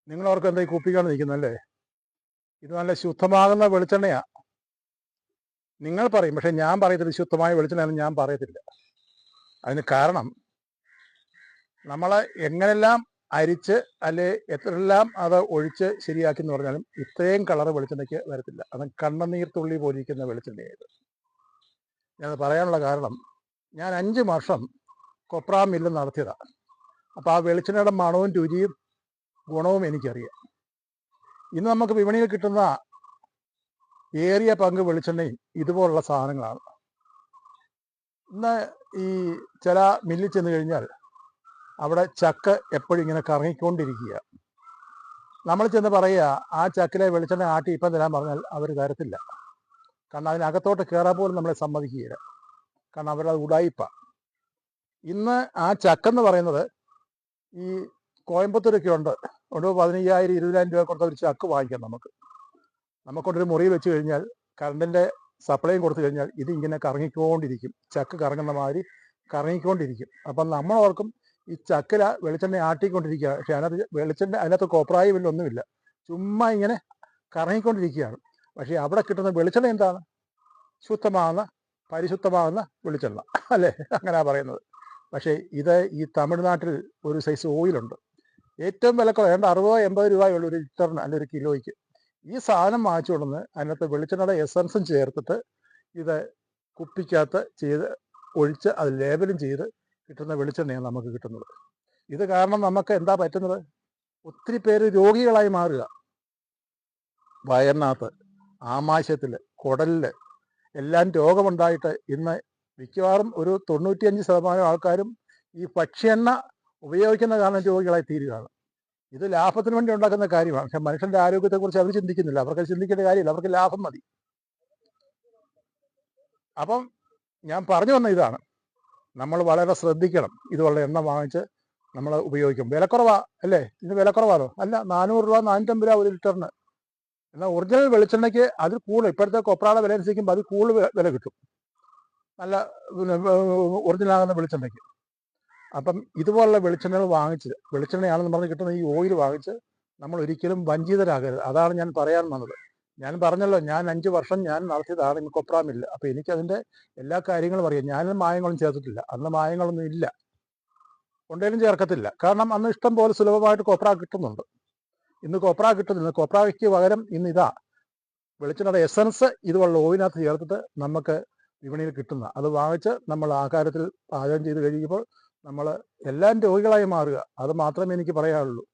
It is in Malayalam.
നിങ്ങളവർക്ക് എന്താ ഈ കുപ്പിക്കാണ് നിൽക്കുന്നല്ലേ? ഇത് നല്ല ശുദ്ധമാകുന്ന വെളിച്ചെണ്ണയാ. നിങ്ങൾ പറയും, പക്ഷെ ഞാൻ പറയത്തില്ല ശുദ്ധമായ വെളിച്ചെണ്ണയെന്ന് ഞാൻ പറയത്തില്ല. അതിന് കാരണം നമ്മൾ എങ്ങനെല്ലാം അരിച്ച് അല്ലെ എത്രയെല്ലാം അത് ഒഴിച്ച് ശരിയാക്കി എന്ന് പറഞ്ഞാലും ഇത്രയും കളറ് വെളിച്ചെണ്ണയ്ക്ക് വരത്തില്ല. അത് കണ്ണുനീർ തുള്ളി പോലിരിക്കുന്ന വെളിച്ചെണ്ണയായത്. ഞാനത് പറയാനുള്ള കാരണം, ഞാൻ 5 വർഷം കൊപ്ര മില്ല് നടത്തിയതാണ്. അപ്പോൾ ആ വെളിച്ചെണ്ണയുടെ മണവും രുചിയും ഗുണവും എനിക്കറിയാം. ഇന്ന് നമുക്ക് വിപണിയിൽ കിട്ടുന്ന ഏറിയ പങ്ക് വെളിച്ചെണ്ണയും ഇതുപോലുള്ള സാധനങ്ങളാണ്. ഇന്ന് ഈ ചില മില്ലിൽ ചെന്ന് കഴിഞ്ഞാൽ അവിടെ ചക്ക് എപ്പോഴും ഇങ്ങനെ കറങ്ങിക്കൊണ്ടിരിക്കുക. നമ്മൾ ചെന്ന് പറയുക ആ ചക്കിലെ വെളിച്ചെണ്ണ ആട്ടി ഇപ്പം തരാൻ പറഞ്ഞാൽ അവർ തരത്തില്ല. കാരണം അതിനകത്തോട്ട് കയറാൻ പോലും നമ്മളെ സമ്മതിക്കുകയില്ല. കാരണം അവരത് ഉടായിപ്പാണ്. ഇന്ന് ആ ചക്കെന്ന് പറയുന്നത് ഈ കോയമ്പത്തൂരൊക്കെ ഉണ്ട്, 15,000 20,000 രൂപ കൊടുത്ത ഒരു ചക്ക് വാങ്ങിക്കാം. നമുക്കൊണ്ടൊരു മുറി വെച്ച് കഴിഞ്ഞാൽ കറണ്ടിൻ്റെ സപ്ലൈയും കൊടുത്തു കഴിഞ്ഞാൽ ഇതിങ്ങനെ കറങ്ങിക്കൊണ്ടിരിക്കും. ചക്ക് കറങ്ങുന്ന മാതിരി കറങ്ങിക്കൊണ്ടിരിക്കും. അപ്പം നമ്മളോർക്കും ഈ ചക്കില വെളിച്ചെണ്ണ ആട്ടിക്കൊണ്ടിരിക്കുക, പക്ഷെ അതിനകത്ത് കോപ്രായ ഒന്നുമില്ല, ചുമ്മാ ഇങ്ങനെ കറങ്ങിക്കൊണ്ടിരിക്കുകയാണ്. പക്ഷേ അവിടെ കിട്ടുന്ന വെളിച്ചെണ്ണ എന്താണ്? ശുദ്ധമാകുന്ന പരിശുദ്ധമാകുന്ന വെളിച്ചെണ്ണ അല്ലേ? അങ്ങനെയാ പറയുന്നത്. പക്ഷേ ഇത് ഈ തമിഴ്നാട്ടിൽ ഒരു സൈസ് ഓയിലുണ്ട്, ഏറ്റവും വിലക്കുറവ്, 60-80 രൂപയുള്ള ഒരു ലിറ്ററിന് അല്ല ഒരു കിലോയ്ക്ക്. ഈ സാധനം വാങ്ങിച്ചു കൊണ്ടുവന്ന് അതിനകത്ത് വെളിച്ചെണ്ണയുടെ എസൻസും ചേർത്തിട്ട് ഇത് കുപ്പിക്കകത്ത് ചെയ്ത് ഒഴിച്ച് അത് ലേബലും ചെയ്ത് കിട്ടുന്ന വെളിച്ചെണ്ണയാണ് നമുക്ക് കിട്ടുന്നത്. ഇത് കാരണം നമുക്ക് എന്താ പറ്റുന്നത്? ഒത്തിരി പേര് രോഗികളായി മാറുക. വയറിനകത്ത്, ആമാശയത്തിൽ, കുടലിൽ എല്ലാം രോഗമുണ്ടായിട്ട് ഇന്ന് മിക്കവാറും ഒരു 95% ആൾക്കാരും ഈ ഭക്ഷ്യെണ്ണ ഉപയോഗിക്കുന്ന കാരണം രോഗികളായി തീരുകയാണ്. ഇത് ലാഭത്തിന് വേണ്ടി ഉണ്ടാക്കുന്ന കാര്യമാണ്. പക്ഷെ മനുഷ്യൻ്റെ ആരോഗ്യത്തെക്കുറിച്ച് അവർ ചിന്തിക്കുന്നില്ല. അവർക്ക് ചിന്തിക്കേണ്ട കാര്യമില്ല, അവർക്ക് ലാഭം മതി. അപ്പം ഞാൻ പറഞ്ഞു വന്ന ഇതാണ്, നമ്മൾ വളരെ ശ്രദ്ധിക്കണം. ഇതുള്ള എണ്ണ വാങ്ങിച്ച് നമ്മൾ ഉപയോഗിക്കും. വിലക്കുറവാ അല്ലേ? ഇതിന് വിലക്കുറവാണോ? അല്ല, 400 രൂപ 450 രൂപ ഒരു ലിറ്ററിന്. എന്നാൽ ഒറിജിനൽ വെളിച്ചെണ്ണയ്ക്ക് അതിൽ കൂടുതൽ, ഇപ്പോഴത്തെ കൊപ്രയുടെ വില അനുസരിക്കുമ്പോൾ അതിൽ കൂടുതൽ വില കിട്ടും, നല്ല ഒറിജിനലാകുന്ന വെളിച്ചെണ്ണയ്ക്ക്. അപ്പം ഇതുപോലുള്ള വെളിച്ചെണ്ണകൾ വാങ്ങിച്ച്, വെളിച്ചെണ്ണയാണെന്ന് പറഞ്ഞ് കിട്ടുന്ന ഈ ഓയിൽ വാങ്ങിച്ച് നമ്മൾ ഒരിക്കലും വഞ്ചിതരാകരുത്. അതാണ് ഞാൻ പറയാൻ വന്നത്. ഞാൻ പറഞ്ഞല്ലോ, ഞാൻ 5 വർഷം ഞാൻ നടത്തിയതാണ് ഇന്ന് കൊപ്ര മില്ല്. അപ്പോൾ എനിക്കതിൻ്റെ എല്ലാ കാര്യങ്ങളും അറിയാം. ഞാനും മായങ്ങളും ചേർത്തിട്ടില്ല. അന്ന് മായങ്ങളൊന്നും ഇല്ല, കൊണ്ടേലും ചേർക്കത്തില്ല. കാരണം അന്ന് ഇഷ്ടം പോലെ സുലഭമായിട്ട് കൊപ്ര കിട്ടുന്നുണ്ട്. ഇന്ന് കൊപ്ര കിട്ടുന്നില്ല. കൊപ്രയ്ക്ക് പകരം ഇന്ന് ഇതാ വെളിച്ചെണ്ണയുടെ എസൻസ് ഇതുപോലുള്ള ഓയിനകത്ത് ചേർത്തിട്ട് നമുക്ക് വിപണിയിൽ കിട്ടുന്ന അത് വാങ്ങിച്ച് നമ്മൾ ആഹാരത്തിൽ പാചകം ചെയ്ത് കഴിയുമ്പോൾ നമ്മൾ എല്ലാം രോഗികളായി മാറുക. അത് മാത്രമേ എനിക്ക് പറയാനുള്ളൂ.